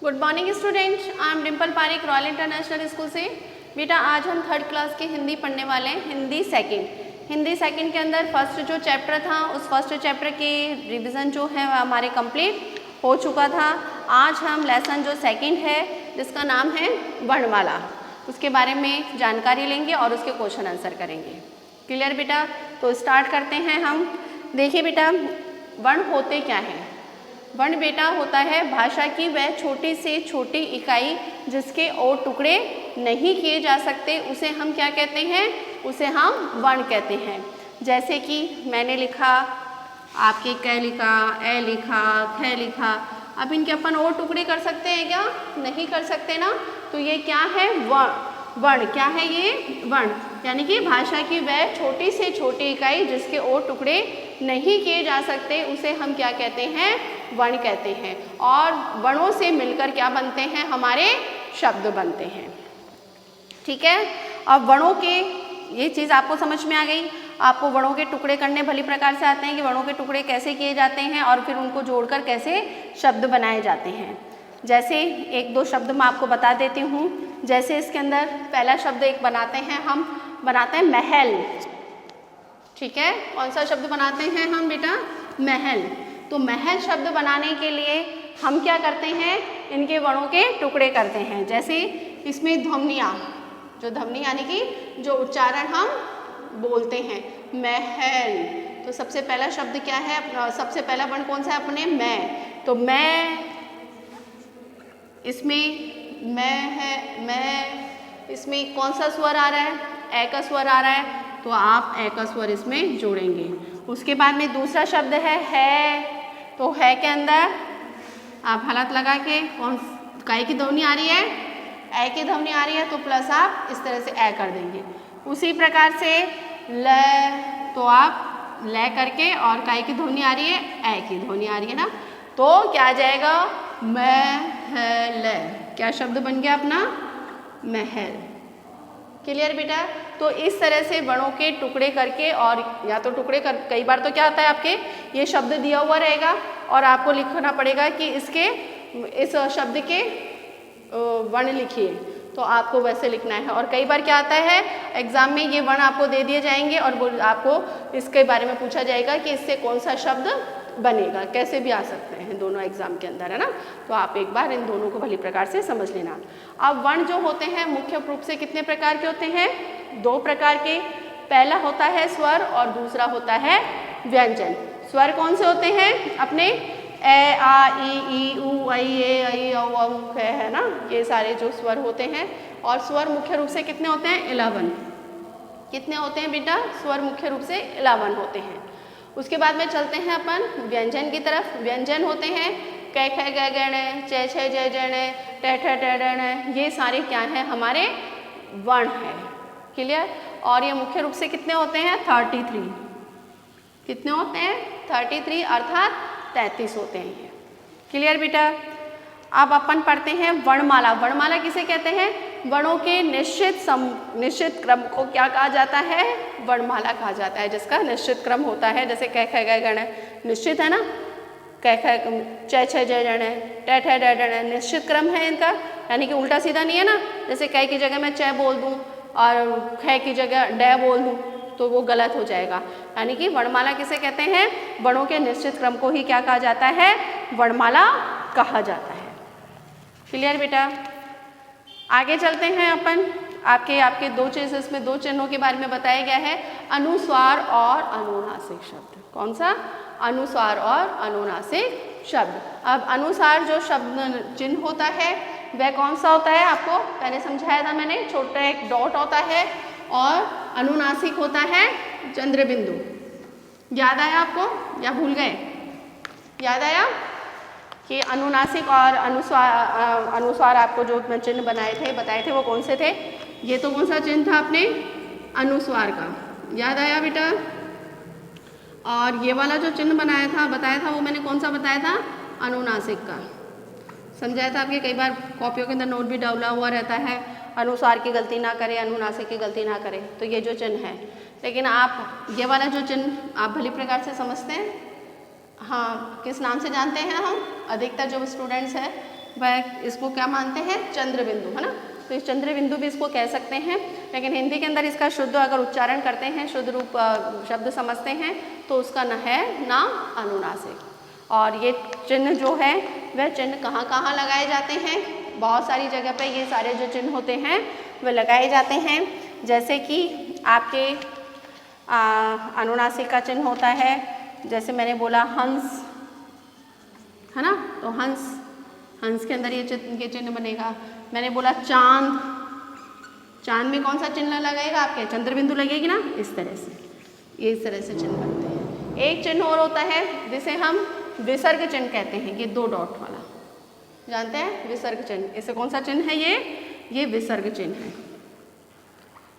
Good morning students, I am Dimple Pareek, royal international school से। बेटा आज हम थर्ड क्लास की हिंदी पढ़ने वाले हैं। हिंदी सेकंड के अंदर फर्स्ट जो चैप्टर था उस फर्स्ट चैप्टर की रिवीजन जो है वह हमारे कंप्लीट हो चुका था। आज हम लेसन जो सेकंड है जिसका नाम है वर्णमाला, उसके बारे में जानकारी लेंगे और उसके क्वेश्चन आंसर करेंगे। क्लियर बेटा? तो स्टार्ट करते हैं हम। देखिए बेटा, वर्ण होते क्या हैं? वर्ण बेटा होता है भाषा की वह छोटी से छोटी इकाई जिसके और टुकड़े नहीं किए जा सकते, उसे हम क्या कहते हैं? उसे हम वर्ण कहते हैं। जैसे कि मैंने लिखा, आपके क लिखा, ए लिखा, ख लिखा, अब इनके अपन और टुकड़े कर सकते हैं क्या? नहीं कर सकते ना। तो ये क्या है? वर्ण। क्या है ये? वर्ण, यानी कि भाषा की वह छोटी से छोटी इकाई जिसके और टुकड़े नहीं किए जा सकते, उसे हम क्या कहते हैं? वर्ण कहते हैं। और वर्णों से मिलकर क्या बनते हैं? हमारे शब्द बनते हैं। ठीक है। अब वर्णों के, ये चीज़ आपको समझ में आ गई। आपको वर्णों के टुकड़े करने भली प्रकार से आते हैं कि वर्णों के टुकड़े कैसे किए जाते हैं और फिर उनको जोड़कर कैसे शब्द बनाए जाते हैं। जैसे एक दो शब्द मैं आपको बता देती हूँ। जैसे इसके अंदर पहला शब्द एक बनाते हैं, हम बनाते हैं महल। ठीक है, कौन सा शब्द बनाते हैं हम बेटा? महल। तो महल शब्द बनाने के लिए हम क्या करते हैं? इनके वर्णों के टुकड़े करते हैं। जैसे इसमें ध्वनियाँ, जो ध्वनि यानी कि जो उच्चारण हम बोलते हैं, महल। तो सबसे पहला शब्द क्या है? सबसे पहला वर्ण कौन सा है अपने? मैं। तो मैं, इसमें मैं है, मैं, इसमें कौन सा स्वर आ रहा है? ए का स्वर आ रहा है, तो आप ए का स्वर इसमें जोड़ेंगे। उसके बाद में दूसरा शब्द है। तो है के अंदर आप हलक लगा के कौन काय की ध्वनि आ रही है? ए की ध्वनि आ रही है, तो प्लस आप इस तरह से ए कर देंगे। उसी प्रकार से ल, तो आप ल करके और काय की ध्वनि आ रही है, ए की ध्वनि आ रही है ना, तो क्या आ जाएगा? महल। क्या शब्द बन गया अपना? महल। क्लियर बेटा? तो इस तरह से वर्णों के टुकड़े करके, और या तो टुकड़े कर, कई बार तो क्या होता है आपके ये शब्द दिया हुआ रहेगा और आपको लिखना पड़ेगा कि इसके, इस शब्द के वर्ण लिखिए, तो आपको वैसे लिखना है। और कई बार क्या आता है एग्जाम में, ये वर्ण आपको दे दिए जाएंगे और आपको इसके बारे में पूछा जाएगा कि इससे कौन सा शब्द बनेगा। कैसे भी आ सकते हैं दोनों एग्जाम के अंदर, है ना। तो आप एक बार इन दोनों को भली प्रकार से समझ लेना। अब वर्ण जो होते हैं मुख्य रूप से कितने प्रकार के होते हैं? दो प्रकार के। पहला होता है स्वर और दूसरा होता है व्यंजन। स्वर कौन से होते हैं अपने? ए, आ, ई, उ, ऐ, औ, है ना, ये सारे जो स्वर होते हैं। और स्वर मुख्य रूप से कितने होते हैं? 11। कितने होते हैं बेटा? स्वर मुख्य रूप से 11 होते हैं। उसके बाद में चलते हैं अपन व्यंजन की तरफ। व्यंजन होते हैं कै, ख, ग, गण, च, छ, ज, जण, ट, ठ, ड, ण, ये सारे क्या हैं? हमारे वर्ण हैं। क्लियर? और ये मुख्य रूप से कितने होते हैं? 33। कितने होते हैं? 33, अर्थात 33 होते हैं ये। क्लियर बेटा? अब अपन पढ़ते हैं वर्णमाला। वर्णमाला किसे कहते हैं? वर्णों के निश्चित क्रम को क्या कहा जाता है? वर्णमाला कहा जाता है, जिसका निश्चित क्रम होता है। जैसे क, ख, ग, गण निश्चित है ना, क, ख, च, छ, ज, जण, ट, ठ, ड, ण निश्चित क्रम है इनका, यानी कि उल्टा सीधा नहीं है ना। जैसे क की जगह मैं च बोल दूँ और ख की जगह ड बोल दूँ तो वो गलत हो जाएगा। यानी कि वर्णमाला किसे कहते हैं? वर्णों के निश्चित क्रम को ही क्या कहा जाता है? वर्णमाला कहा जाता है। क्लियर बेटा? आगे चलते हैं अपन। आपके दो चीज़, इसमें दो चिन्हों के बारे में बताया गया है, अनुस्वार और अनुनासिक शब्द। कौन सा? अनुस्वार और अनुनासिक शब्द। अब अनुसार जो शब्द चिन्ह होता है वह कौन सा होता है? आपको पहले समझाया था मैंने, छोटा एक डॉट होता है। और अनुनासिक होता है चंद्र बिंदु। याद आया आपको या भूल गए? याद आया कि अनुनासिक और अनुस्वार आपको जो चिन्ह बताए थे वो कौन से थे? ये तो कौन सा चिन्ह था अपने? अनुस्वार का। याद आया बेटा? और ये वाला जो चिन्ह बताया था वो मैंने कौन सा बताया था? अनुनासिक का। समझाया था आपके, कई बार कॉपियों के अंदर नोट भी डाला हुआ रहता है, अनुस्वार की गलती ना करें, अनुनासिक की गलती ना करें, तो ये जो चिन्ह है। लेकिन आप ये वाला जो चिन्ह आप भली प्रकार से समझते हैं? हाँ, किस नाम से जानते हैं हम? अधिकतर जो स्टूडेंट्स हैं वह इसको क्या मानते हैं, चंद्र बिंदु, है ना। तो इस चंद्र बिंदु भी इसको कह सकते हैं, लेकिन हिंदी के अंदर इसका शुद्ध अगर उच्चारण करते हैं, शुद्ध रूप शब्द समझते हैं तो उसका न है नाम अनुनासिक। और ये चिन्ह जो है वह चिन्ह कहाँ कहाँ लगाए जाते हैं, बहुत सारी जगह पे ये सारे जो चिन्ह होते हैं वह लगाए जाते हैं। जैसे कि आपके अनुनासिक का चिन्ह होता है, जैसे मैंने बोला हंस, है ना, तो हंस के अंदर ये चिन्ह बनेगा। मैंने बोला चांद, चांद में कौन सा चिन्ह लगेगा आपके, चंद्र बिंदु लगेगी ना, इस तरह से, ये इस तरह से चिन्ह बनते हैं। एक चिन्ह और होता है जिसे हम विसर्ग चिन्ह कहते हैं, ये 2 डॉट वाला, जानते हैं विसर्ग चिन्ह। इसे कौन सा चिन्ह है, ये विसर्ग चिन्ह है।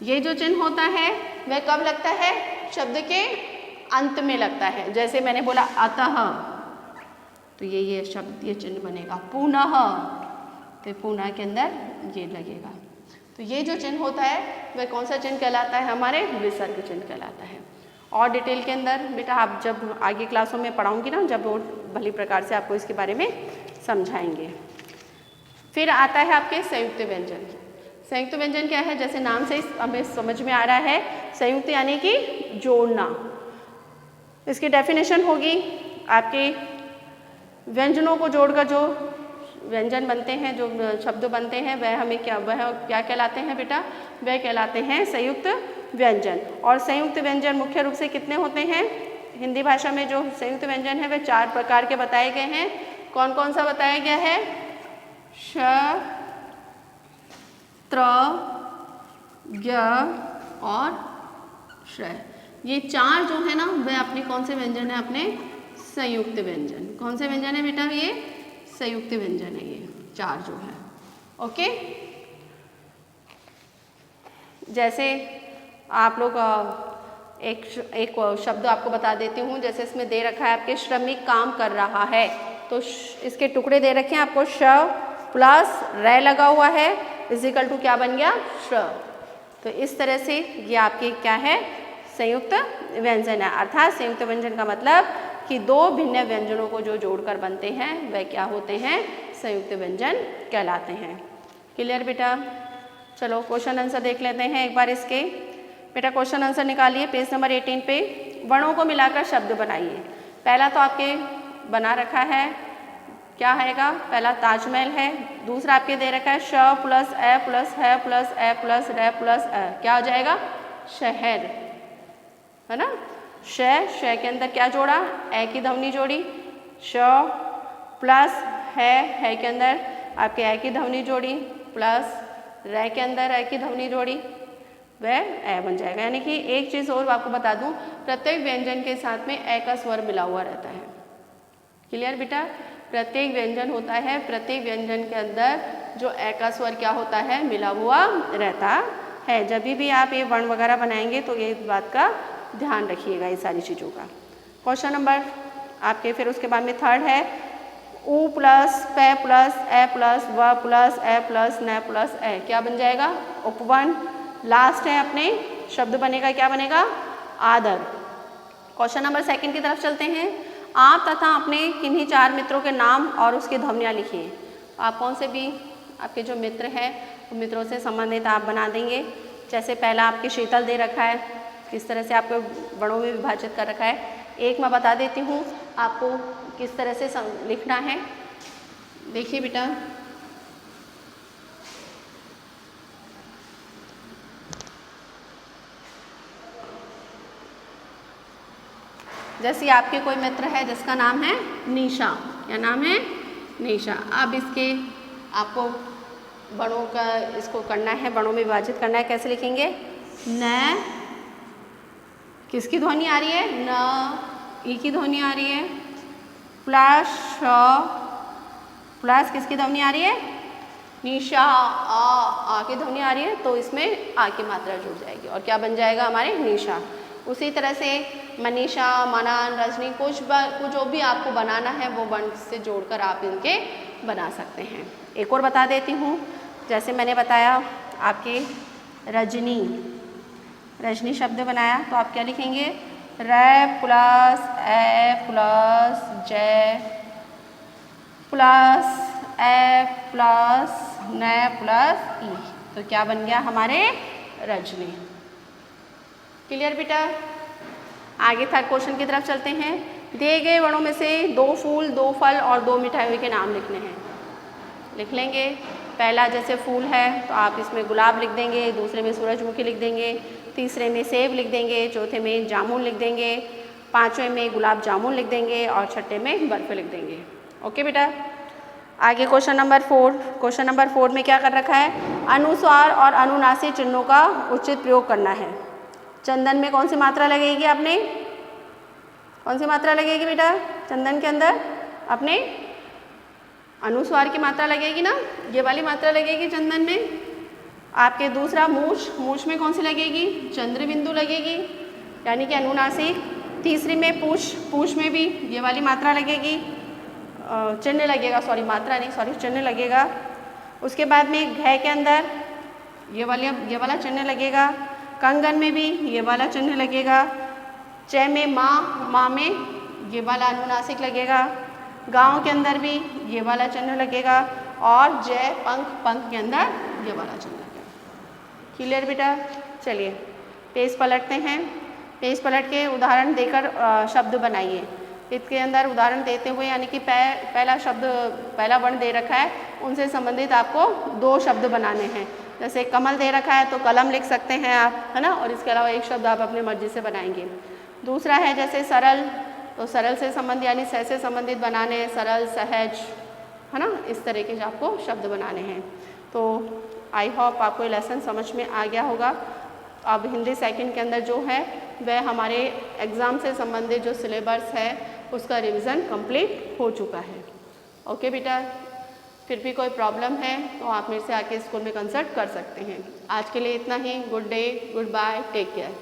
ये जो चिन्ह होता है वह कब लगता है, शब्द के अंत में लगता है। जैसे मैंने बोला अतः, तो ये शब्द, ये चिन्ह बनेगा। पुनः, तो पुनः के अंदर ये लगेगा। तो ये जो चिन्ह होता है वह कौन सा चिन्ह कहलाता है, हमारे विसर्ग चिन्ह कहलाता है। और डिटेल के अंदर बेटा आप जब आगे क्लासों में पढ़ाऊंगी ना, जब वो भली प्रकार से आपको इसके बारे में समझाएंगे। फिर आता है आपके संयुक्त व्यंजन। संयुक्त व्यंजन क्या है, जैसे नाम से हमें समझ में आ रहा है, संयुक्त यानी कि जोड़ना। इसकी डेफिनेशन होगी, आपके व्यंजनों को जोड़कर जो व्यंजन बनते हैं, जो शब्द बनते हैं, वह क्या कहलाते हैं बेटा, वह कहलाते हैं संयुक्त व्यंजन। और संयुक्त व्यंजन मुख्य रूप से कितने होते हैं, हिंदी भाषा में जो संयुक्त व्यंजन है वे 4 प्रकार के बताए गए हैं। कौन कौन सा बताया गया है, श, त्र, ज्ञ और श्रय। ये 4 जो है ना वह अपने कौन से व्यंजन है, अपने संयुक्त व्यंजन। कौन से व्यंजन है बेटा, ये संयुक्त व्यंजन है, ये 4 जो है। ओके, जैसे आप लोग एक शब्द आपको बता देती हूँ। जैसे इसमें दे रखा है आपके श्रमिक काम कर रहा है, तो इसके टुकड़े दे रखे हैं आपको, श प्लस रै लगा हुआ है, इजिकल टू क्या बन गया, श्र। तो इस तरह से ये आपके क्या है, संयुक्त व्यंजन है। अर्थात संयुक्त व्यंजन का मतलब कि 2 भिन्न व्यंजनों को जो जोड़कर बनते हैं वह क्या होते हैं, संयुक्त व्यंजन कहलाते हैं। क्लियर बेटा, चलो क्वेश्चन आंसर देख लेते हैं एक बार इसके। बेटा क्वेश्चन आंसर निकालिए पेज नंबर 18 पे। वर्णों को मिलाकर शब्द बनाइए। पहला तो आपके बना रखा है, क्या आएगा, पहला ताजमहल है। दूसरा आपके दे रखा है श प्लस ए प्लस है प्लस ए प्लस रे प्लस ए, क्या हो जाएगा, शहर, है ना। श के अंदर क्या जोड़ा, ए की ध्वनि जोड़ी, श प्लस है के अंदर आपके ए की ध्वनि जोड़ी, प्लस रे के अंदर ए की ध्वनि जोड़ी, वह ए बन जाएगा। यानी कि एक चीज़ और आपको बता दूं, प्रत्येक व्यंजन के साथ में ए का स्वर मिला हुआ रहता है। क्लियर बेटा, प्रत्येक व्यंजन होता है, प्रत्येक व्यंजन के अंदर जो ए का स्वर क्या होता है, मिला हुआ रहता है। जब भी आप ये वर्ण वगैरह बनाएंगे तो ये बात का ध्यान रखिएगा, ये सारी चीज़ों का। क्वेश्चन नंबर आपके फिर उसके बाद में 3rd है, उ प्लस पे प्लस ए प्लस व प्लस ए प्लस न प्लस ए, क्या बन जाएगा, उपवन। लास्ट है अपने शब्द बनेगा, क्या बनेगा, आदर। क्वेश्चन नंबर 2 की तरफ चलते हैं। आप तथा अपने किन्हीं 4 मित्रों के नाम और उसकी ध्वनियाँ लिखिए। आप कौन से भी आपके जो मित्र हैं उन मित्रों से संबंधित आप बना देंगे। जैसे पहला आपके शीतल दे रखा है, किस तरह से आपको वर्णों में विभाजित कर रखा है। एक मैं बता देती हूँ आपको किस तरह से लिखना है। देखिए बेटा, जैसे आपके कोई मित्र है जिसका नाम है निशा, क्या नाम है, निशा। अब इसके आपको वर्णों का इसको करना है, वर्णों में विभाजित करना है। कैसे लिखेंगे, न किसकी ध्वनि आ रही है, न, ई की ध्वनि आ रही है, प्लस श प्लस किसकी ध्वनि आ रही है, निशा, आ की ध्वनि आ रही है, तो इसमें आ की मात्रा जुड़ जाएगी और क्या बन जाएगा हमारे, निशा। उसी तरह से मनीषा, मनन, रजनी, कुछ जो भी आपको बनाना है वो वर्ण से जोड़कर आप इनके बना सकते हैं। एक और बता देती हूँ, जैसे मैंने बताया आपके रजनी शब्द बनाया, तो आप क्या लिखेंगे, रे प्लस ए प्लस जे प्लस ए प्लस न प्लस ई, तो क्या बन गया हमारे रजनी। क्लियर बेटा। आगे थर्ड क्वेश्चन की तरफ चलते हैं। दिए गए वर्णों में से 2 फूल, 2 फल और 2 मिठाइयों के नाम लिखने हैं। लिख लेंगे। पहला जैसे फूल है तो आप इसमें गुलाब लिख देंगे, दूसरे में सूरजमुखी लिख देंगे, तीसरे में सेब लिख देंगे, चौथे में जामुन लिख देंगे, पाँचवें में गुलाब जामुन लिख देंगे और छठे में बर्फ़ लिख देंगे। ओके बेटा। आगे क्वेश्चन नंबर 4। क्वेश्चन नंबर 4 में क्या कर रखा है, अनुस्वार और अनुनासिक चिन्हों का उचित प्रयोग करना है। चंदन में कौन सी मात्रा लगेगी आपने, कौन सी मात्रा लगेगी बेटा चंदन के अंदर, अपने अनुस्वार की मात्रा लगेगी ना, ये वाली मात्रा लगेगी चंदन में। आपके दूसरा मूछ, मूछ में कौन सी लगेगी, चंद्र बिंदु लगेगी यानी कि अनुनासिक। तीसरी में पूछ, पूछ में भी ये वाली मात्रा लगेगी, चिन्ह लगेगा, सॉरी मात्रा नहीं, सॉरी चिन्ह लगेगा। उसके बाद में घ के अंदर ये वाला चिन्ह लगेगा। कंगन में भी ये वाला चिन्ह लगेगा। च में माँ, माँ में ये वाला अनुनासिक लगेगा। गाँव के अंदर भी ये वाला चिन्ह लगेगा और जय पंख, पंख के अंदर ये वाला चिन्ह लगेगा। क्लियर बेटा। चलिए पेज पलटते हैं। पेज पलट के उदाहरण देकर शब्द बनाइए। इसके अंदर उदाहरण देते हुए यानी कि पहला शब्द, पहला वर्ण दे रखा है, उनसे संबंधित आपको 2 शब्द बनाने हैं। जैसे कमल दे रखा है तो कलम लिख सकते हैं आप, है ना, और इसके अलावा एक शब्द आप अपनी मर्जी से बनाएंगे। दूसरा है जैसे सरल, तो सरल से संबंधित यानी सह से संबंधित बनाने हैं, सरल, सहज, है ना, इस तरीके से आपको शब्द बनाने हैं। तो आई होप आपको ये लेसन समझ में आ गया होगा। अब हिंदी सेकंड के अंदर जो है वह हमारे एग्ज़ाम से संबंधित जो सिलेबस है उसका रिवीजन कंप्लीट हो चुका है। ओके बेटा। फिर भी कोई प्रॉब्लम है तो आप मेरे से आके स्कूल में कंसल्ट कर सकते हैं। आज के लिए इतना ही। Good day, goodbye, take care.